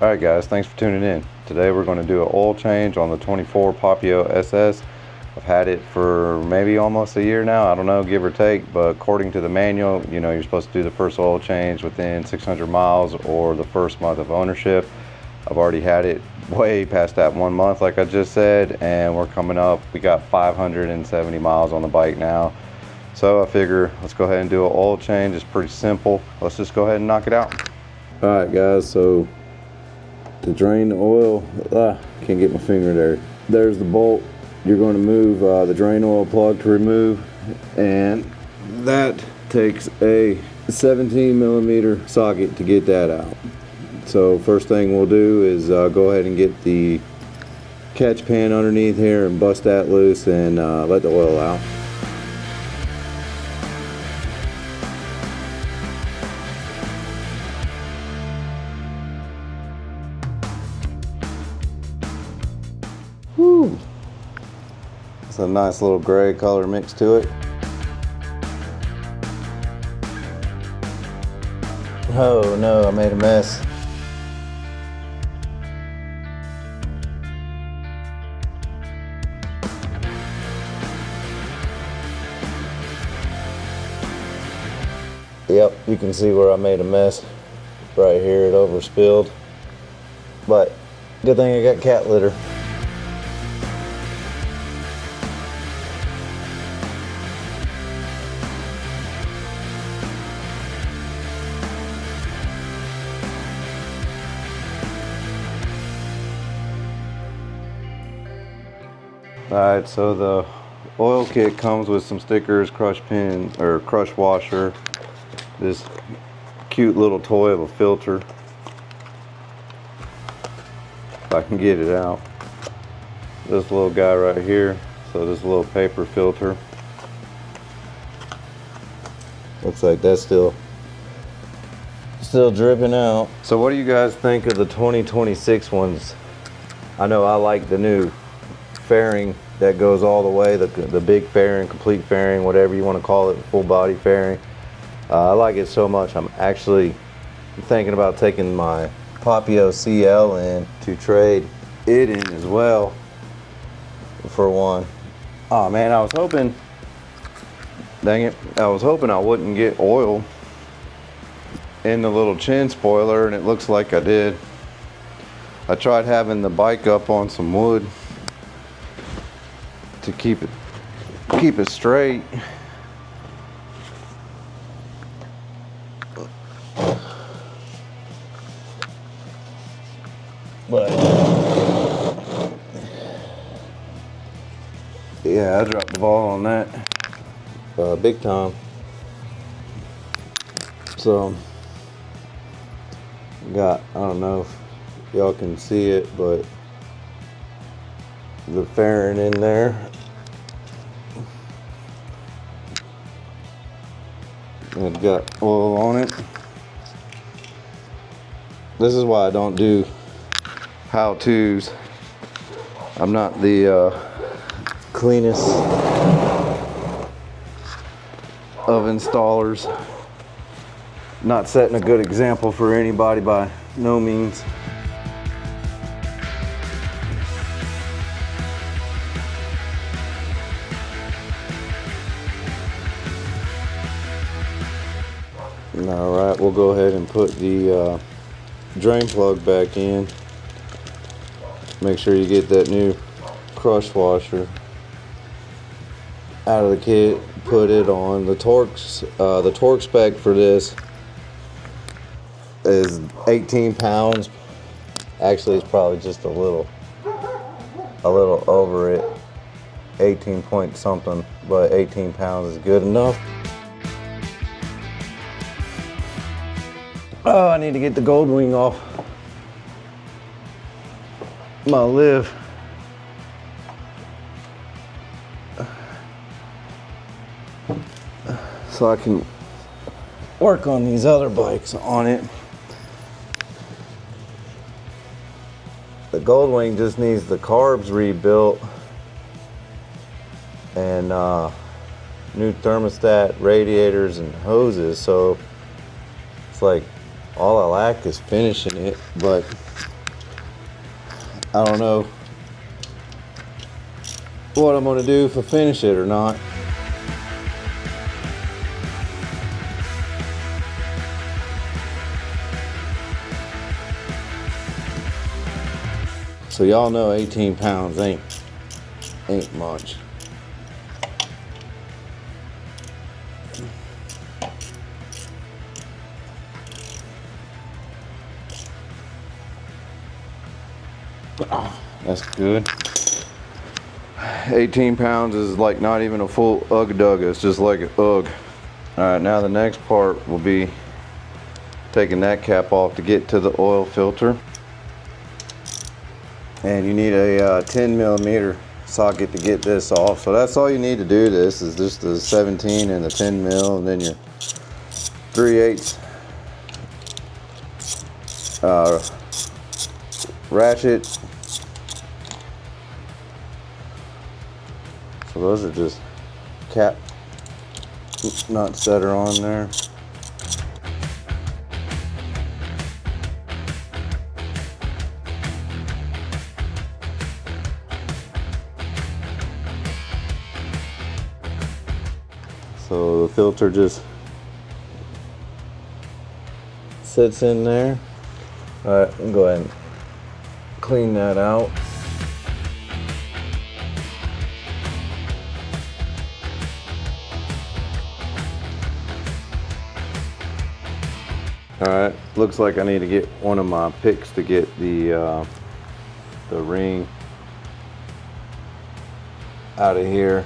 Alright guys, thanks for tuning in. Today we're going to do an oil change on the 24 Papio SS. I've had it for maybe almost a year now, I don't know, give or take, but according to the manual, you know, you're supposed to do the first oil change within 600 miles or the first month of ownership. I've already had it way past that 1 month like I just said, and we're coming up, we got 570 miles on the bike now. So I figure let's go ahead and do an oil change. It's pretty simple. Let's just go ahead and knock it out. Alright guys, so to drain the oil, can't get my finger there. There's the bolt. You're going to move the drain oil plug to remove, and that takes a 17 millimeter socket to get that out. So first thing we'll do is go ahead and get the catch pan underneath here and bust that loose and let the oil out. Whew. It's a nice little gray color mix to it. Oh no, I made a mess. Yep, you can see where I made a mess. Right here it overspilled. But good thing I got cat litter. Alright, so the oil kit comes with some stickers, crush pin or crush washer, this cute little toy of a filter, if I can get it out, this little guy right here, so this little paper filter, looks like that's still dripping out. So what do you guys think of the 2026 ones? I know I like the new fairing that goes all the way, the big fairing, complete fairing, whatever you want to call it, full body fairing. I like it so much I'm actually thinking about taking my Papio CL in to trade it in as well for one. Oh man, I was hoping, dang it, I was hoping I wouldn't get oil in the little chin spoiler, and it looks like I did. I tried having the bike up on some wood to keep it straight. But yeah, I dropped the ball on that big time. So got, I don't know if y'all can see it, but the fairing in there. It's got oil on it. This is why I don't do how-tos. I'm not the cleanest of installers. Not setting a good example for anybody by no means. Alright, we'll go ahead and put the drain plug back in. Make sure you get that new crush washer out of the kit, put it on. The torque spec for this is 18 pounds. Actually, it's probably just a little over it, 18 point something, but 18 pounds is good enough. Oh, I need to get the gold wing off my live. So I can work on these other bikes on it. The gold wing just needs the carbs rebuilt and new thermostat, radiators, and hoses. So it's like all I lack is finishing it, but I don't know what I'm gonna do if I finish it or not. So y'all know 18 pounds ain't much. That's good. 18 pounds is like not even a full Ugg Dugga, it's just like an Ugg. Alright, now the next part will be taking that cap off to get to the oil filter. And you need a 10 millimeter socket to get this off. So that's all you need to do this, is just the 17 and the 10 mil, and then your 3/8 ratchet. So those are just cap nuts that are on there. So the filter just sits in there. All right, I'll go ahead and clean that out. All right, looks like I need to get one of my picks to get the ring out of here.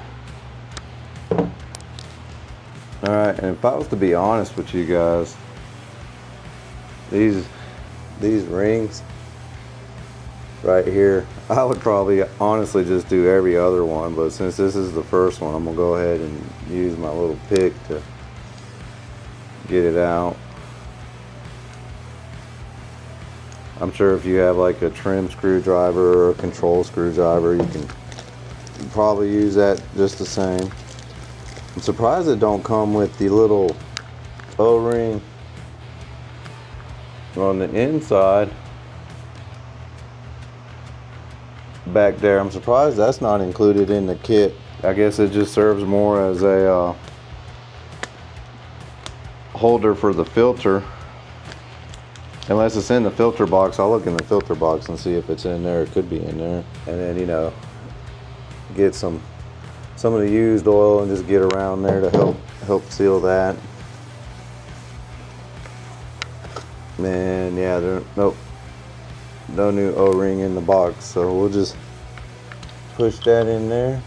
All right, and if I was to be honest with you guys, these rings right here, I would probably honestly just do every other one, but since this is the first one, I'm gonna go ahead and use my little pick to get it out. I'm sure if you have like a trim screwdriver or a control screwdriver, you can probably use that just the same. I'm surprised it don't come with the little O-ring on the inside back there. I'm surprised that's not included in the kit. I guess it just serves more as a holder for the filter. Unless it's in the filter box. I'll look in the filter box and see if it's in there. It could be in there. And then, you know, get some of the used oil and just get around there to help seal that. Man, yeah, nope, no new O-ring in the box, so we'll just push that in there.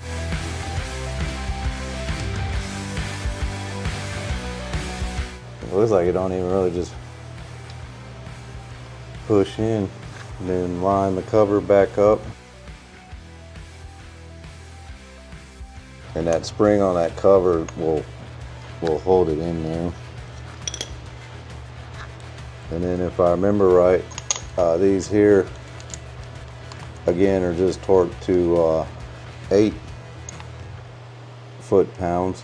It looks like it don't even really just push in, and then line the cover back up. And that spring on that cover will hold it in there. And then if I remember right, these here again are just torqued to 8 foot-pounds.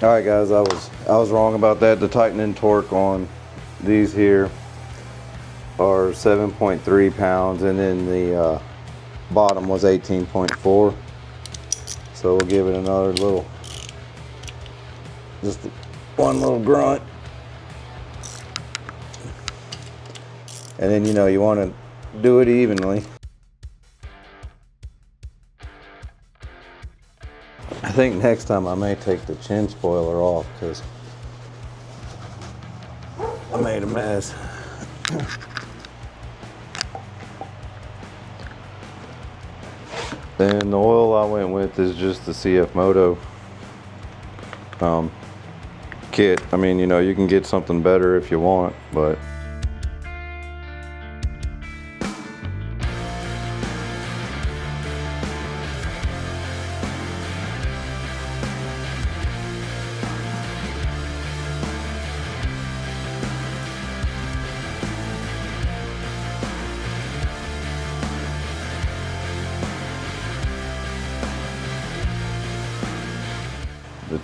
All right, guys, I was wrong about that. The tightening torque on these here are 7.3 pounds, and then the bottom was 18.4. So we'll give it another little, just one little grunt, and then, you know, you want to do it evenly. I think next time I may take the chin spoiler off because I made a mess. And the oil I went with is just the CFMoto kit. I mean, you know, you can get something better if you want, but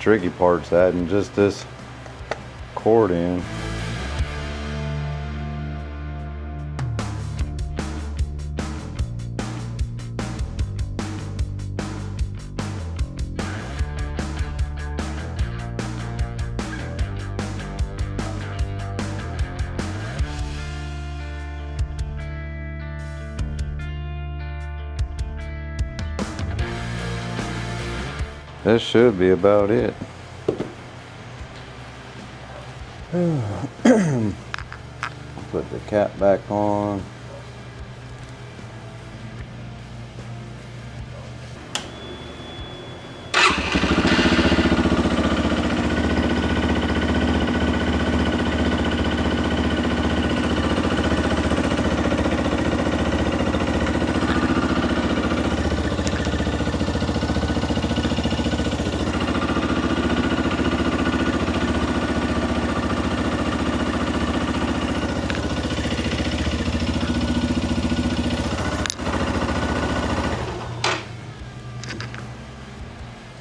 tricky part's adding just this cord in. This should be about it. Put the cap back on.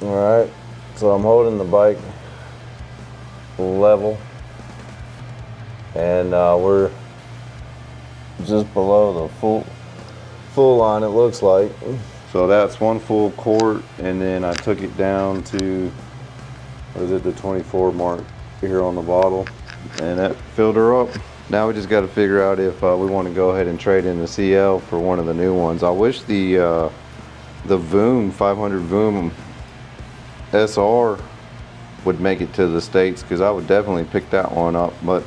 Alright, so I'm holding the bike level, and we're just below the full line, it looks like. So that's one full quart, and then I took it down to, what is it, the 24 mark here on the bottle, and that filled her up. Now we just got to figure out if we want to go ahead and trade in the CL for one of the new ones. I wish the Voom 500 Voom SR would make it to the States, because I would definitely pick that one up. But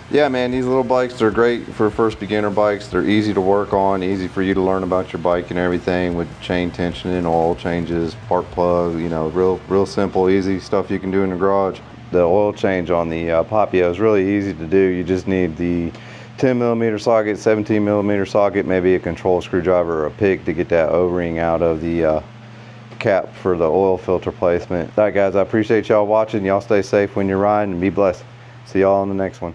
yeah, man, these little bikes are great for first beginner bikes. They're easy to work on, easy for you to learn about your bike and everything, with chain tensioning, oil changes, spark plug, you know, real simple, easy stuff you can do in the garage. The oil change on the Papio is really easy to do. You just need the 10mm socket, 17mm socket, maybe a control screwdriver or a pick to get that O-ring out of the cap for the oil filter placement. All right, guys, I appreciate y'all watching. Y'all stay safe when you're riding, and be blessed. See y'all on the next one.